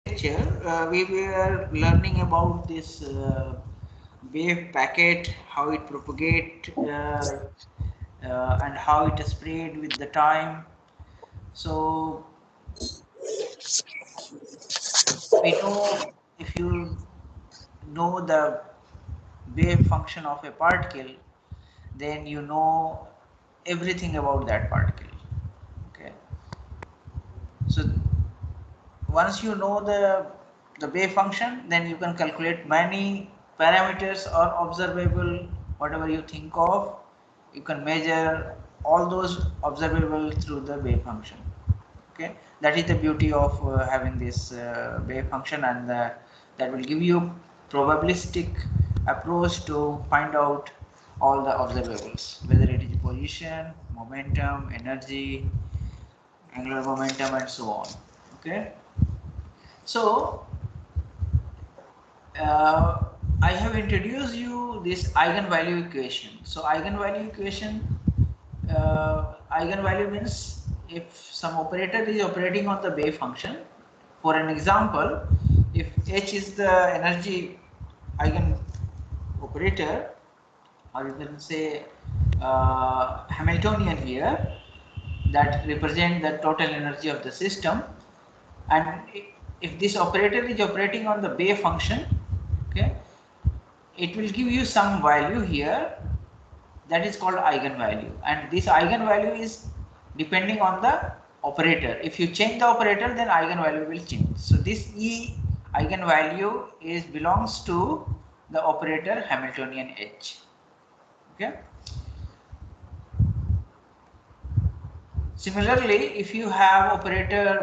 lecture, we were learning about this wave packet, how it propagate and how it spread with the time. So we know, if you know the wave function of a particle, then you know everything about that particle. Okay. So once you know the wave function, then you can calculate many parameters or observable, whatever you think of, you can measure all those observable through the wave function. Okay, that is the beauty of having this wave function, and that will give you probabilistic approach to find out all the observables, whether it is position, momentum, energy, angular momentum, and so on. Okay. So uh, I have introduced you this eigenvalue equation. So eigenvalue means if some operator is operating on the wave function. For an example, if H is the energy eigen operator, or you can say Hamiltonian here, that represent the total energy of the system, and if this operator is operating on the wave function, okay, it will give you some value here, that is called eigenvalue, and this eigenvalue is depending on the operator. If you change the operator, then eigenvalue will change. So this E eigenvalue is belongs to the operator Hamiltonian H. Okay. Similarly, if you have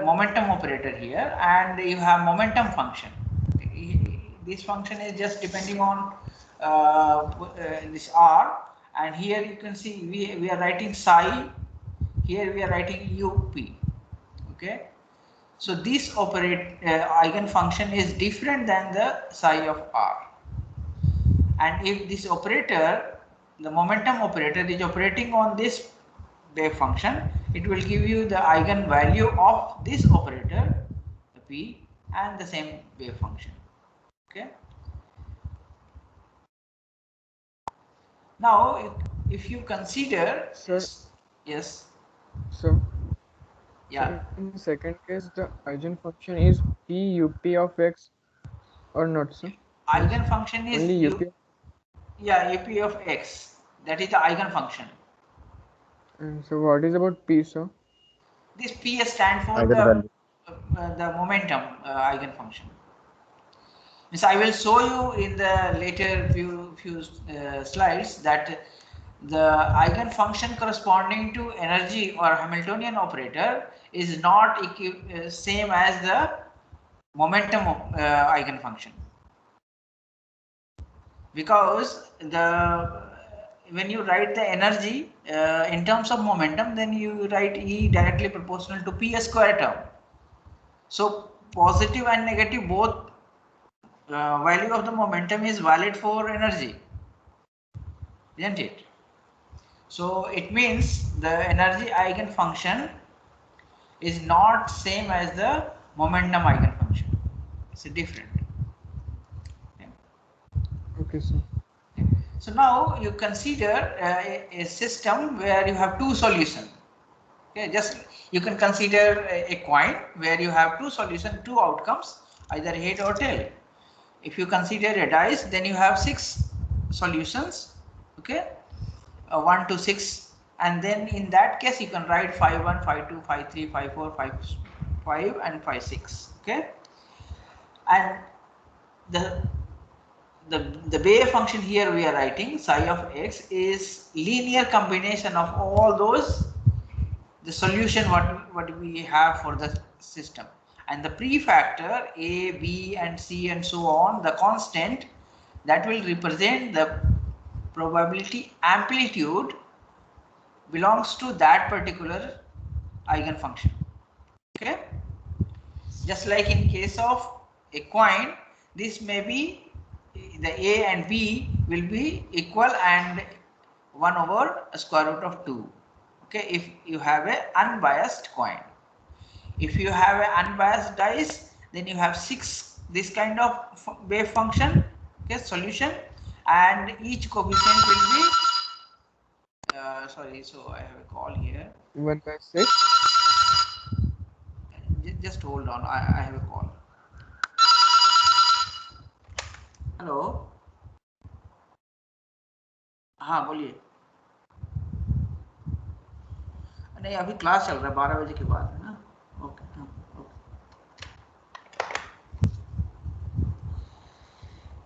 momentum operator here, and you have momentum function, this function is just depending on this R, and here you can see we are writing psi, here we are writing UP. Okay, so this eigen function is different than the psi of R, and if this operator, the momentum operator, is operating on this wave function, it will give you the eigenvalue of this operator, the P, and the same wave function. Okay. Now, if you consider, Sir, yes, so yeah, in second case, the eigenfunction is p up of x or not, sir? Means eigenfunction is only up. yeah, UP of x, that is the eigenfunction. And so what is about p, sir? This P stand for Eigenvalue. the momentum eigenfunction. Means I will show you in the later few slides that the eigenfunction corresponding to energy or Hamiltonian operator is not same as the momentum eigenfunction, because when you write the energy in terms of momentum, then you write E directly proportional to P square term. So positive and negative both value of the momentum is valid for energy, isn't it? So it means the energy eigenfunction is not same as the momentum eigenfunction. It's different. Okay. Okay, sir. So now you consider a system where you have two solutions. Okay, just you can consider a coin where you have two solutions, two outcomes, either head or tail. If you consider a dice, then you have 6 solutions. Okay, 1 to 6, and then in that case you can write 5 1, 5 2, 5 3, 5 4, 5 5, and 5 6. Okay, and the the wave function here we are writing psi of x is linear combination of all those, the solution what we have for the system, and the prefactor a, b, and c, and so on, the constant that will represent the probability amplitude belongs to that particular eigenfunction. Okay, just like in case of a coin, this may be the a and b will be equal and 1 over square root of 2. Okay, if you have a unbiased coin. If you have an unbiased dice, then you have 6 this kind of wave function, okay, solution, and each coefficient will be sorry, so I have a call here. 1/6. Just hold on, I have a call. Hello, हाँ बोलिए। नहीं अभी class चल रहा है 12 बजे के बाद है ना। Okay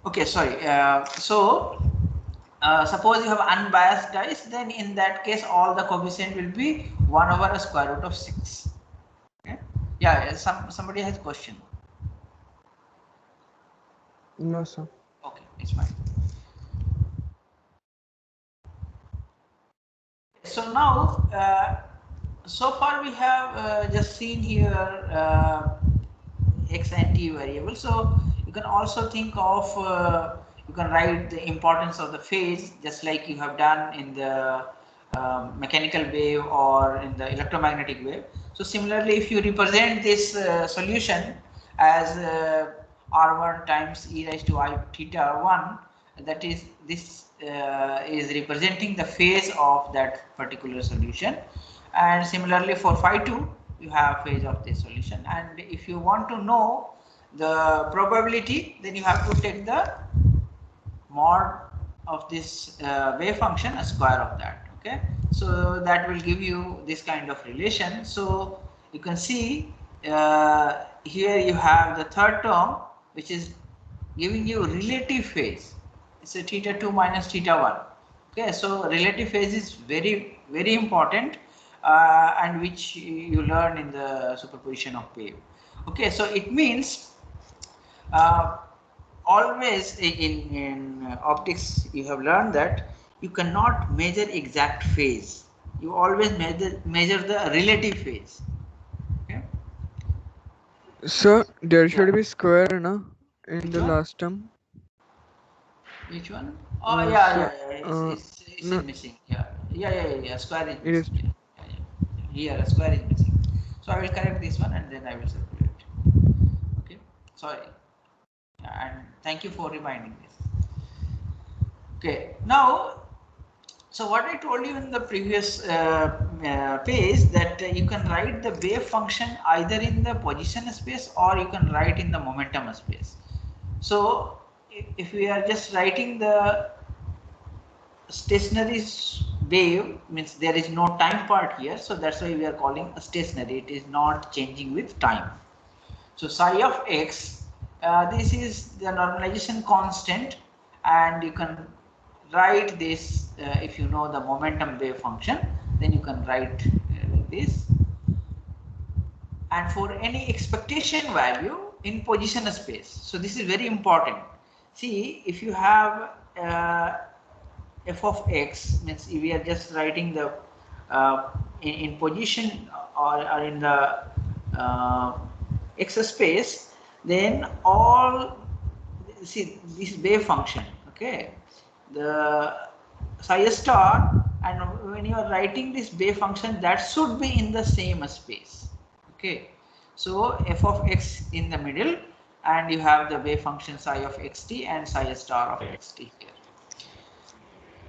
okay sorry. so suppose you have unbiased dice, then in that case all the coefficient will be 1 over a square root of 6. Okay? Yeah, somebody has a question. No, sir. Okay, it's fine. So now, so far we have just seen here x and t variable. So you can also think of, you can write the importance of the phase just like you have done in the mechanical wave or in the electromagnetic wave. So similarly, if you represent this solution as r1 times e raised to I theta 1, that is, this is representing the phase of that particular solution. And similarly for phi 2, you have phase of this solution. And if you want to know the probability, then you have to take the mod of this wave function, a square of that. Okay, so that will give you this kind of relation. So you can see here you have the third term, which is giving you relative phase. It's a theta 2 minus theta 1. Okay, so relative phase is very, very important, and which you learn in the superposition of wave. Okay, so it means always in optics you have learned that you cannot measure exact phase. You always measure the relative phase. Okay. Sir, there should be square, na, in Which the one? last term. Which one? Oh yeah, So, it's no, missing. Yeah. Square is it is. missing. Yeah. Here a square is missing. So I will correct this one and then I will circulate. Okay. Sorry. And thank you for reminding this. Okay. Now, so what I told you in the previous page, that you can write the wave function either in the position space or you can write in the momentum space. So if we are just writing the stationary wave, means there is no time part here, so that's why we are calling a stationary. It is not changing with time. So psi of x, this is the normalization constant, and you can write this if you know the momentum wave function, then you can write like this. And for any expectation value in position space, so this is very important. See, if you have f of x, means if we are just writing the in position or in the x space, then all, see this wave function, okay, the psi star, and when you are writing this wave function, that should be in the same space. Okay, so f of x in the middle, and you have the wave function psi of xt and psi star of xt here.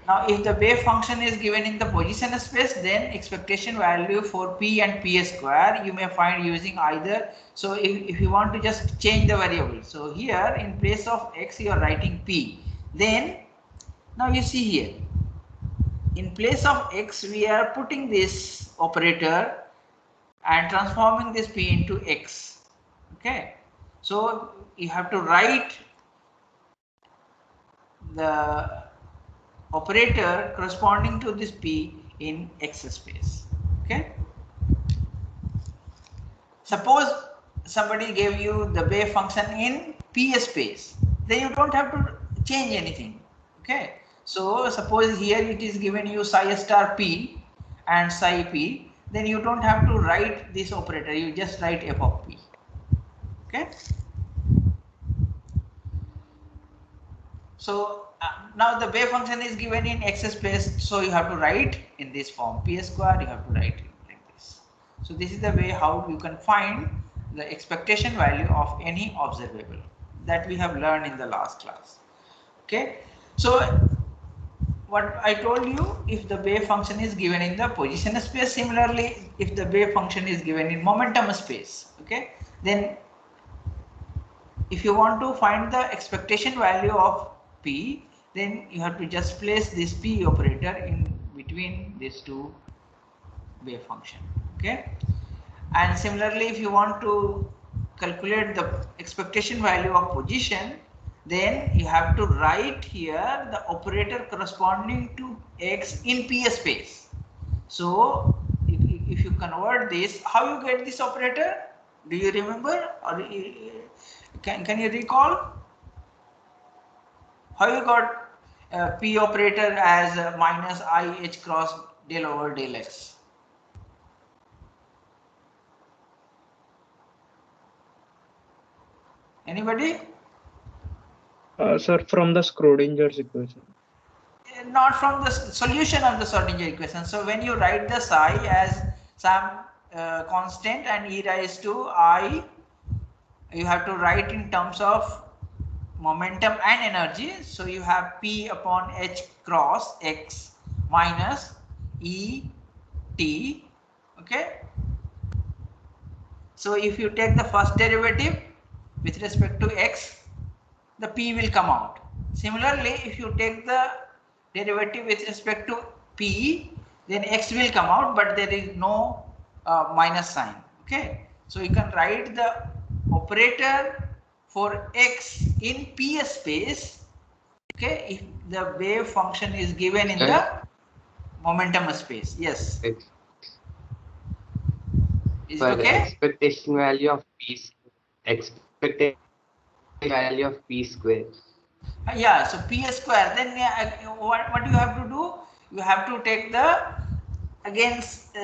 Now, if the wave function is given in the position space, then expectation value for p and p square you may find using either. So if you want to just change the variable, so here in place of x you are writing p. Then now you see here, in place of x we are putting this operator and transforming this p into x. Okay, so you have to write the operator corresponding to this p in x space. Okay, suppose somebody gave you the wave function in p space, then you don't have to change anything. Okay, so suppose here it is given you psi star p and psi p, then you don't have to write this operator, you just write f of p. Okay, so now the wave function is given in x space, so you have to write in this form, p square, you have to write it like this. So this is the way how you can find the expectation value of any observable that we have learned in the last class. Okay, so what I told you, if the wave function is given in the position space, similarly if the wave function is given in momentum space, okay, then if you want to find the expectation value of P, then you have to just place this P operator in between these two wave function. Okay, and similarly if you want to calculate the expectation value of position, then you have to write here the operator corresponding to X in P space. So if you convert this, how you get this operator? Do you remember, or can you recall how you got P operator as minus I H cross del over del X? Anybody? Sir, from the Schrodinger's equation. Not from the solution of the Schrodinger equation. So when you write the psi as some constant and e raised to I, you have to write in terms of momentum and energy. So you have P upon H cross X minus E T. Okay. So if you take the first derivative with respect to X, the P will come out. Similarly, if you take the derivative with respect to P, then X will come out, but there is no minus sign. Okay, so you can write the operator for X in P space. Okay, if the wave function is given in the momentum space. Yes. Is it okay? Expectation value of P, expectation value of P square. Yeah, so P square, then what you have to do, you have to take the against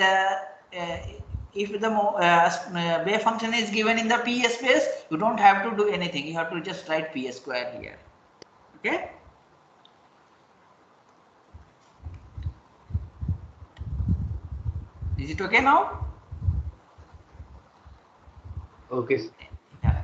if the wave function is given in the P space, you don't have to do anything, you have to just write P square here. Okay, is it okay now? Okay. Yeah.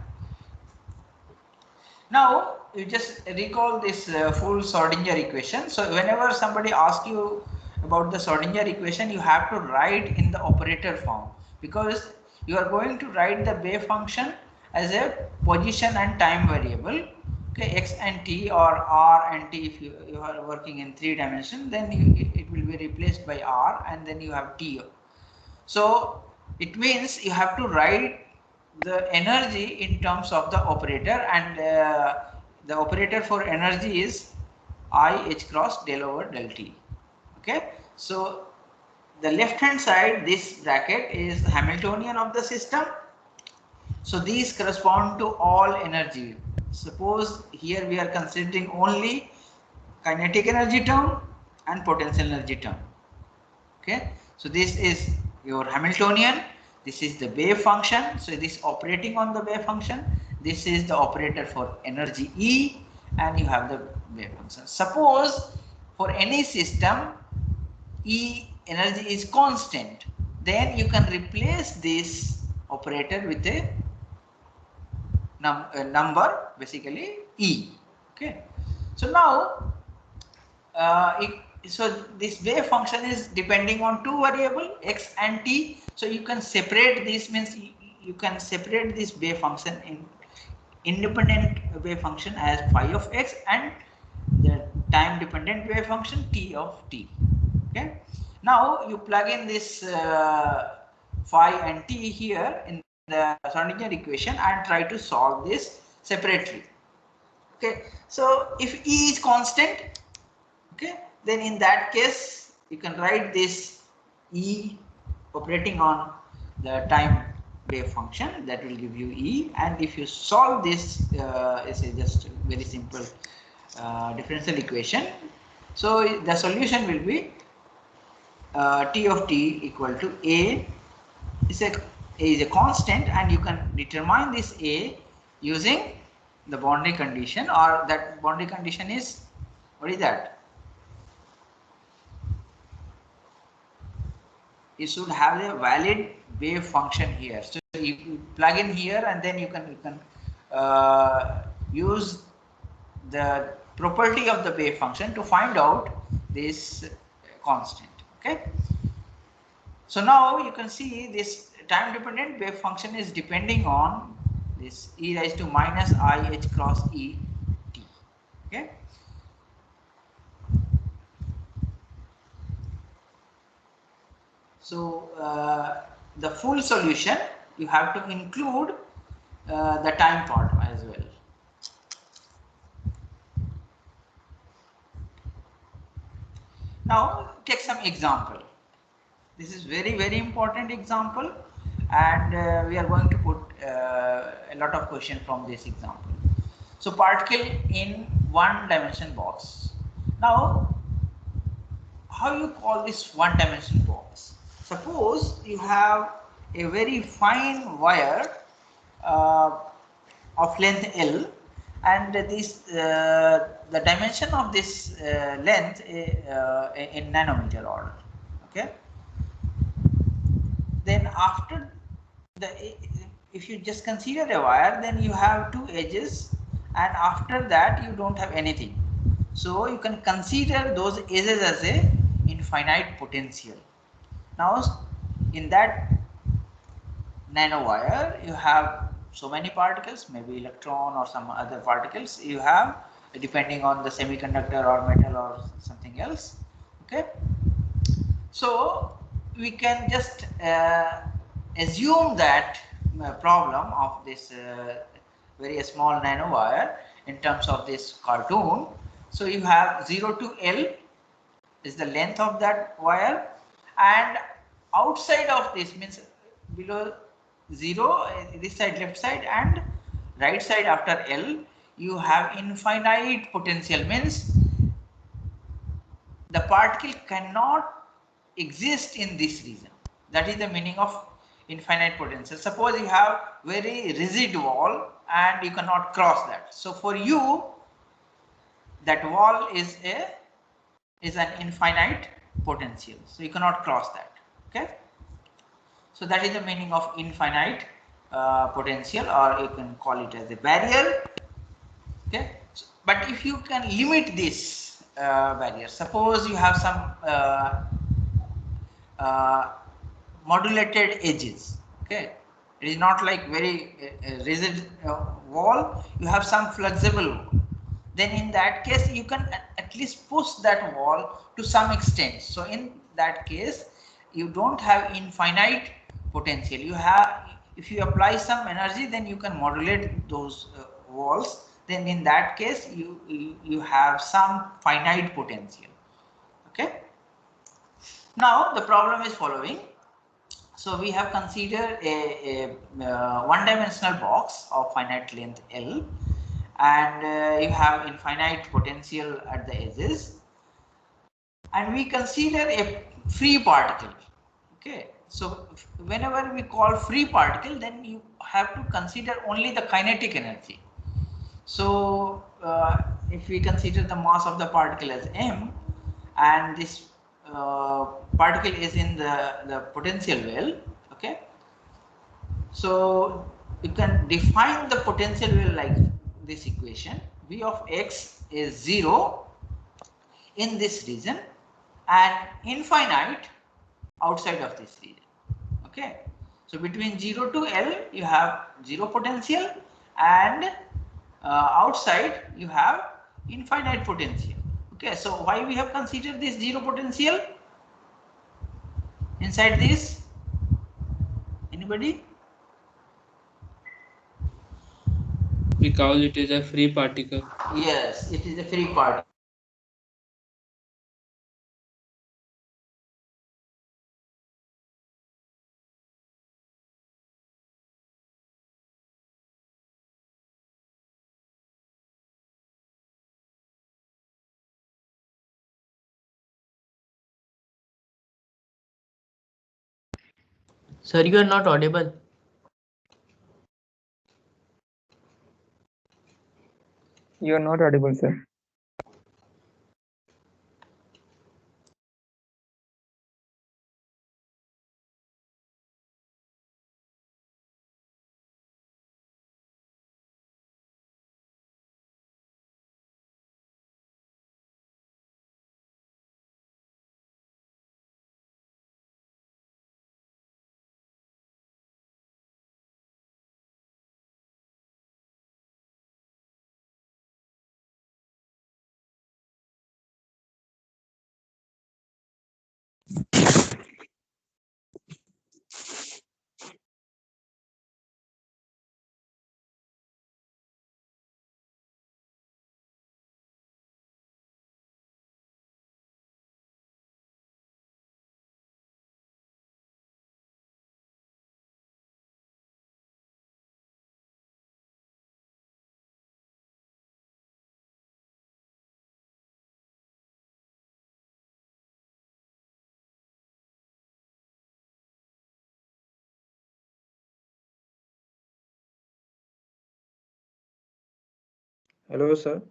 Now you just recall this full Schrodinger equation. So whenever somebody asks you about the Schrodinger equation, you have to write in the operator form, because you are going to write the wave function as a position and time variable. Okay, X and T or R and T. If you are working in 3 dimensions, then it will be replaced by R, and then you have T. So it means you have to write the energy in terms of the operator, and the operator for energy is I H cross del over del T. Okay, so the left hand side, this bracket is Hamiltonian of the system. So these correspond to all energy. Suppose here we are considering only kinetic energy term and potential energy term. Okay, so this is your Hamiltonian, this is the wave function, so this operating on the wave function, this is the operator for energy E, and you have the wave function. Suppose for any system E energy is constant, then you can replace this operator with a number, basically E. Okay, so now so this wave function is depending on 2 variables X and T. So you can separate this, means you can separate this wave function in independent wave function as phi of X and the time dependent wave function T of T. Okay, now you plug in this phi and T here in the Schrodinger equation and try to solve this separately. Okay, so if E is constant, okay, then in that case you can write this E operating on the time wave function, that will give you E, and if you solve this is a just very simple differential equation, so the solution will be T of T equal to A is a constant, and you can determine this A using the boundary condition, or that boundary condition is, what is that? it should have a valid wave function here. So you plug in here, and then you can use the property of the wave function to find out this constant. Okay. So now you can see this time dependent wave function is depending on this e raised to minus I h cross e t. Okay. So the full solution, you have to include the time part as well. Now take some example. This is very important example, and we are going to put a lot of question from this example. So particle in one dimension box. Now how you call this one dimension box? Suppose you have a very fine wire of length L, and this the dimension of this length in nanometer order. Okay. Then after if you just consider a wire, then you have two edges, and after that you don't have anything. So you can consider those edges as a infinite potential. Now in that nanowire you have so many particles, maybe electron or some other particles you have, depending on the semiconductor or metal or something else. Okay. So we can just assume that problem of this very small nanowire in terms of this cartoon. So you have 0 to L is the length of that wire, and outside of this means below 0, this side left side and right side after L, you have infinite potential, means the particle cannot exist in this region. That is the meaning of infinite potential. Suppose you have very rigid wall and you cannot cross that. So for you, that wall is an infinite potential. So you cannot cross that. Okay. So that is the meaning of infinite potential, or you can call it as a barrier. Okay. So, but if you can limit this barrier, suppose you have some modulated edges. Okay, it is not like very rigid wall, you have some flexible wall. Then in that case you can at least push that wall to some extent. So in that case you don't have infinite potential. You have, if you apply some energy, then you can modulate those walls. Then in that case you have some finite potential. Okay. Now the problem is following. So we have considered a one-dimensional box of finite length L, and you have infinite potential at the edges, and we consider a free particle. Okay, so whenever we call free particle, then you have to consider only the kinetic energy. So if we consider the mass of the particle as m, and this particle is in the potential well. Okay, so you can define the potential well like this equation: V of x is 0 in this region and infinite outside of this region. Okay, so between 0 to L you have 0 potential, and outside you have infinite potential. Okay, so why we have considered this 0 potential inside this? Anybody? Because it is a free particle. Yes, it is a free particle. Sir, you are not audible. You are not audible, sir. Hello, sir.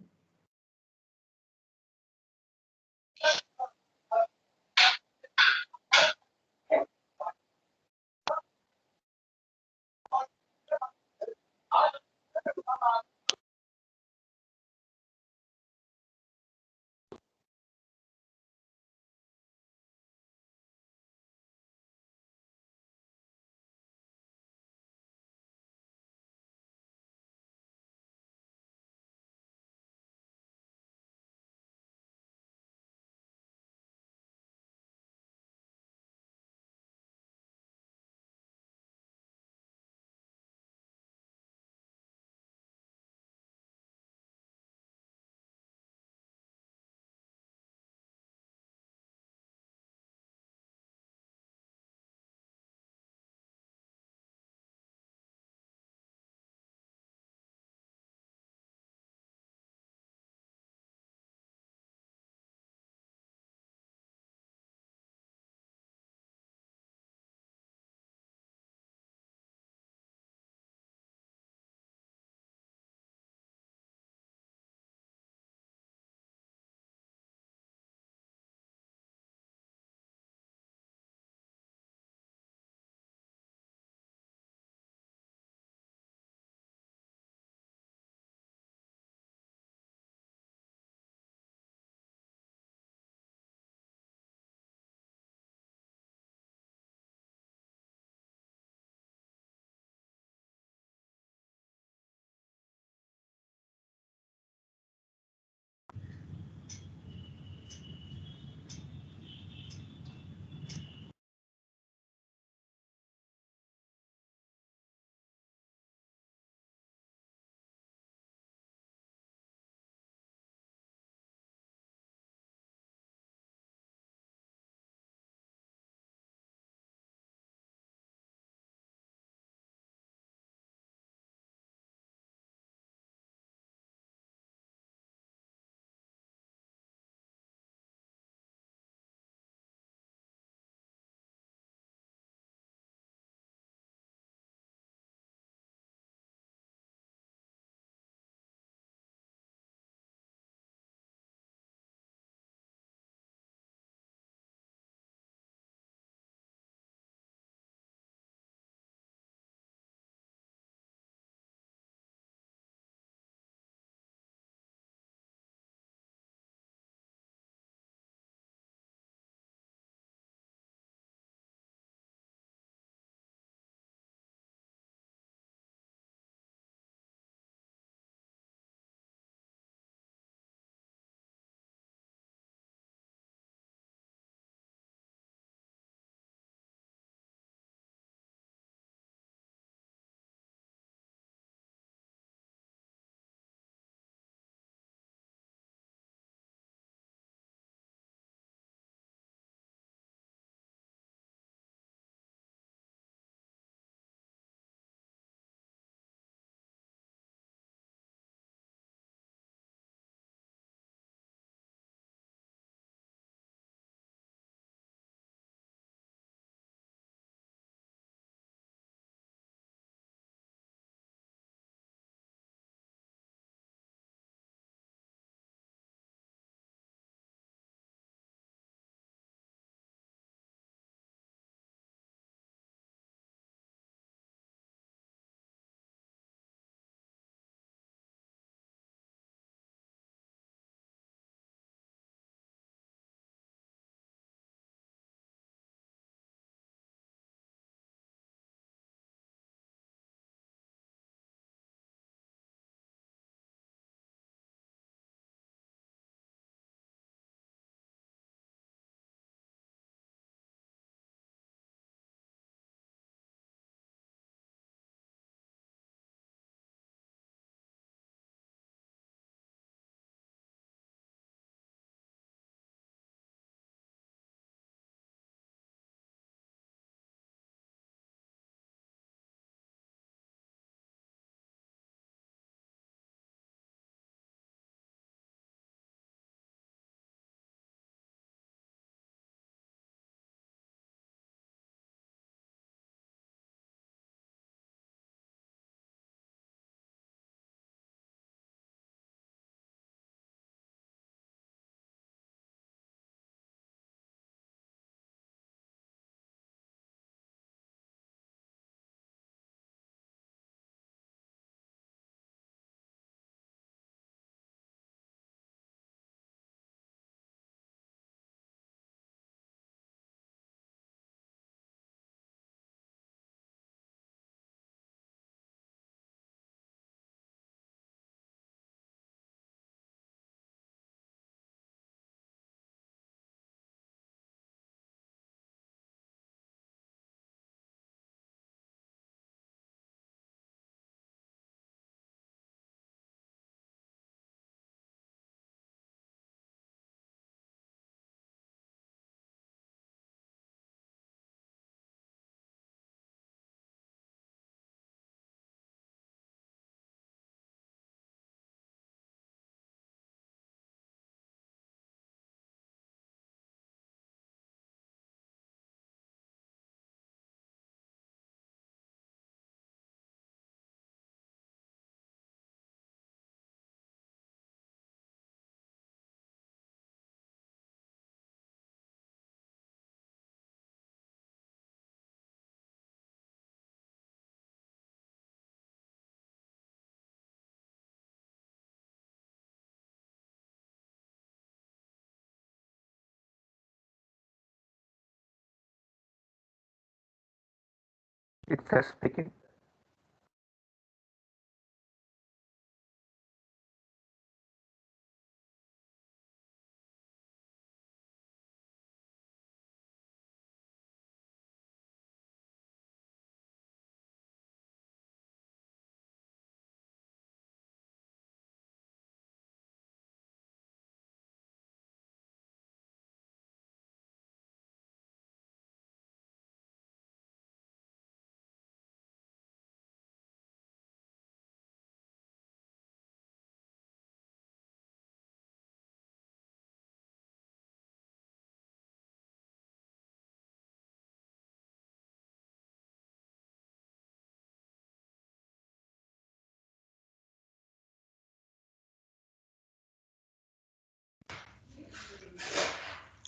It's sir speaking.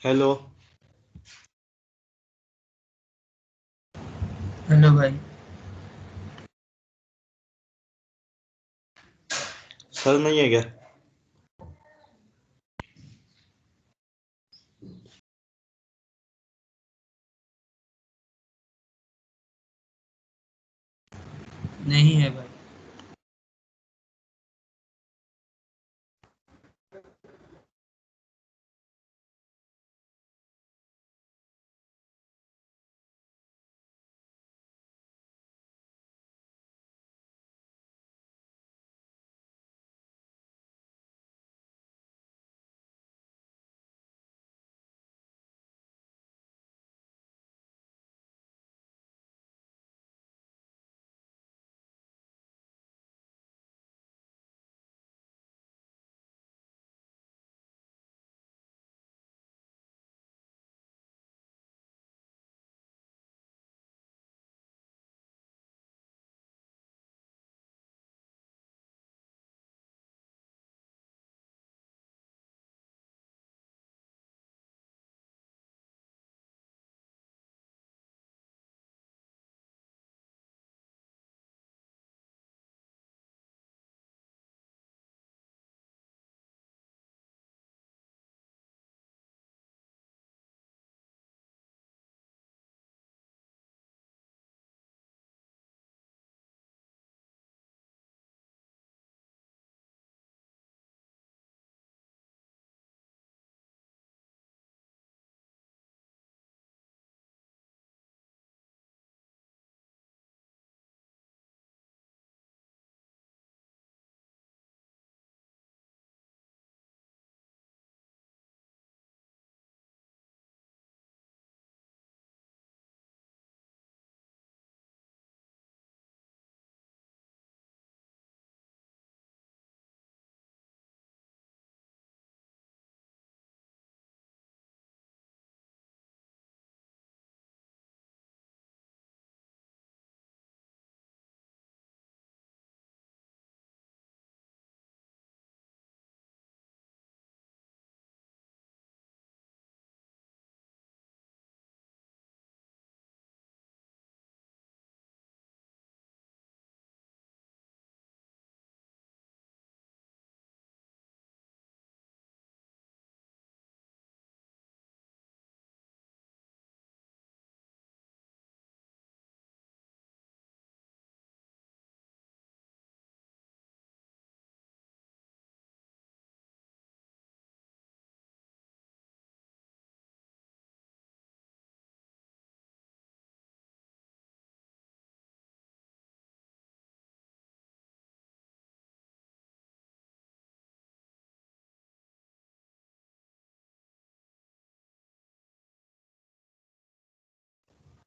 Hello hello भाई। Sir नहीं है क्या? नहीं है भाई।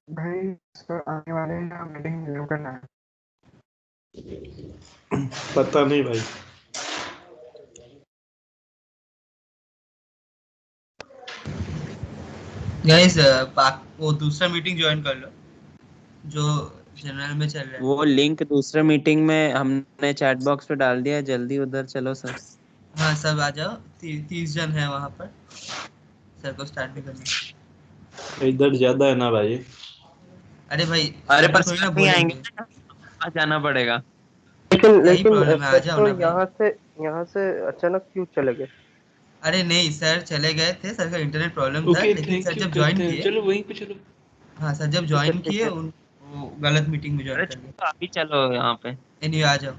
भाई sir आने वाले हैं या मीटिंग ज्वाइन करना है? पता नहीं भाई। गाइस वो दूसरा मीटिंग ज्वाइन कर लो जो जनरल में चल रहा है। वो लिंक दूसरे मीटिंग में हमने चैट बॉक्स पे डाल दिया, जल्दी उधर चलो सर। हाँ सब आ जाओ। 30 जन है वहाँ पर। सर को स्टार्ट भी करना। इधर ज्यादा है ना भाई। अरे भाई अरे सर पर तो थोड़ी ना सर नहीं आएंगे, बोलेंगे। आ जाना पड़ेगा। लेकिन यही लेकिन प्रॉब्लम है, आ सर जाओ तो ना भाई। यहाँ से अचानक क्यों चले गए? अरे नहीं सर चले गए थे, सर का इंटरनेट प्रॉब्लम था, ओके लेकिन थैंक सर यू जब करते ज्वाइन हैं, किए। चलो वहीं पे चलो। हाँ सर जब ठीक है ज्वाइन ठीक किए है। वो गलत मीटिंग में ज्वाइन अरे कर लिया। चलो, अभी चलो यहाँ पे। एनीवे आ जाओ।